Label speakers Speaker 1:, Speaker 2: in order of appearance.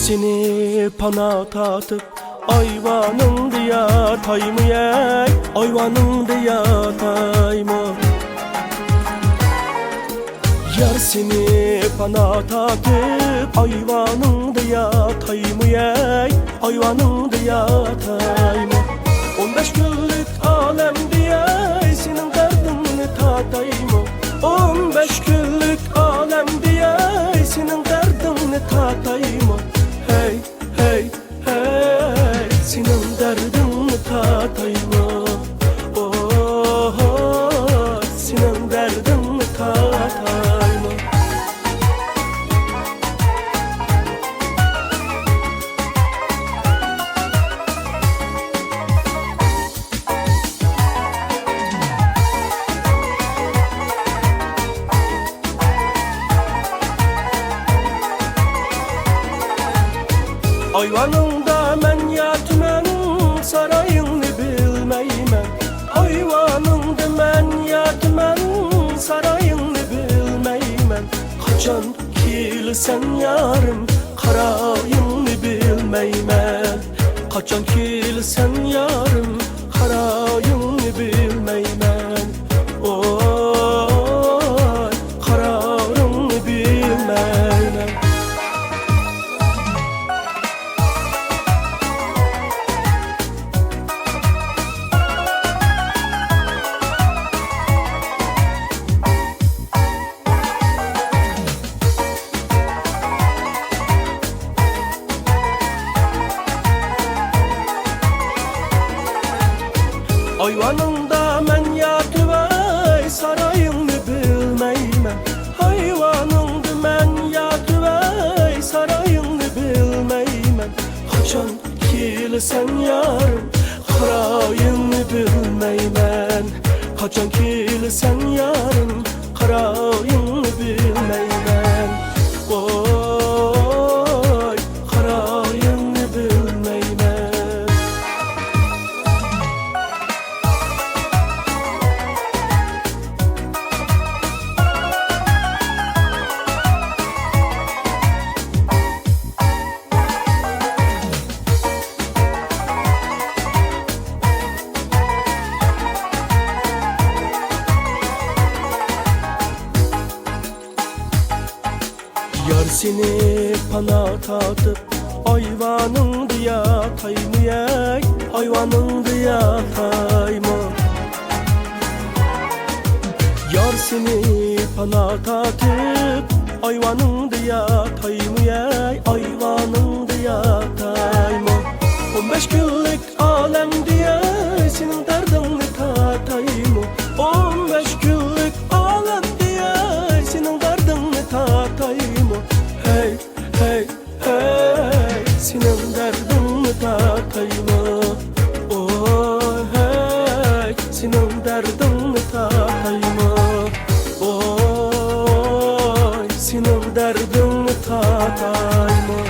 Speaker 1: seni pana tatıp ayvanında yatayım ey, ayvanında yatayım. Yar seni pana tatıp ayvanında yatayım ey, ayvanında yatayım. 15 günlük alem diye senin derdini tatayım. 15 günlük alem diye senin derdini tatayım. Hey hey hey, senin derdini tatayım. Oh, senin derdini tatayım. Ayvanında men yatmen, sarayını bilmeymen. Ayvanında men yatmen, sarayını bilmeymen. Kaçan kilisen yarım, karayını bilmeymen. Kaçan kilisen yarım, karayını bilmeymen. Oy, kararını bilmeymen. Ayvanında men yatıvey, sarayını bilmeymen. Ayvanında men yatıvey, sarayını bilmeymen. Kaçan kilisen yarım, karayını bilmeymen. Kaçan kilisen yarım, karayını bilmeymen. Oy, karayını bilmeymen. Yar seni pana tatıp ayvanında yatayım ey, ayvanında yatayım. Yar seni pana tatıp ayvanında yatayım ey, ayvanında yatayım. 15 günlük alem diye senin derdini tatayım. 15 günlük alem diye senin derdini tatayım. Hey hey hey, senin derdini tatayım. Oh hey, senin derdini tatayım. Oh, senin derdini tatayım.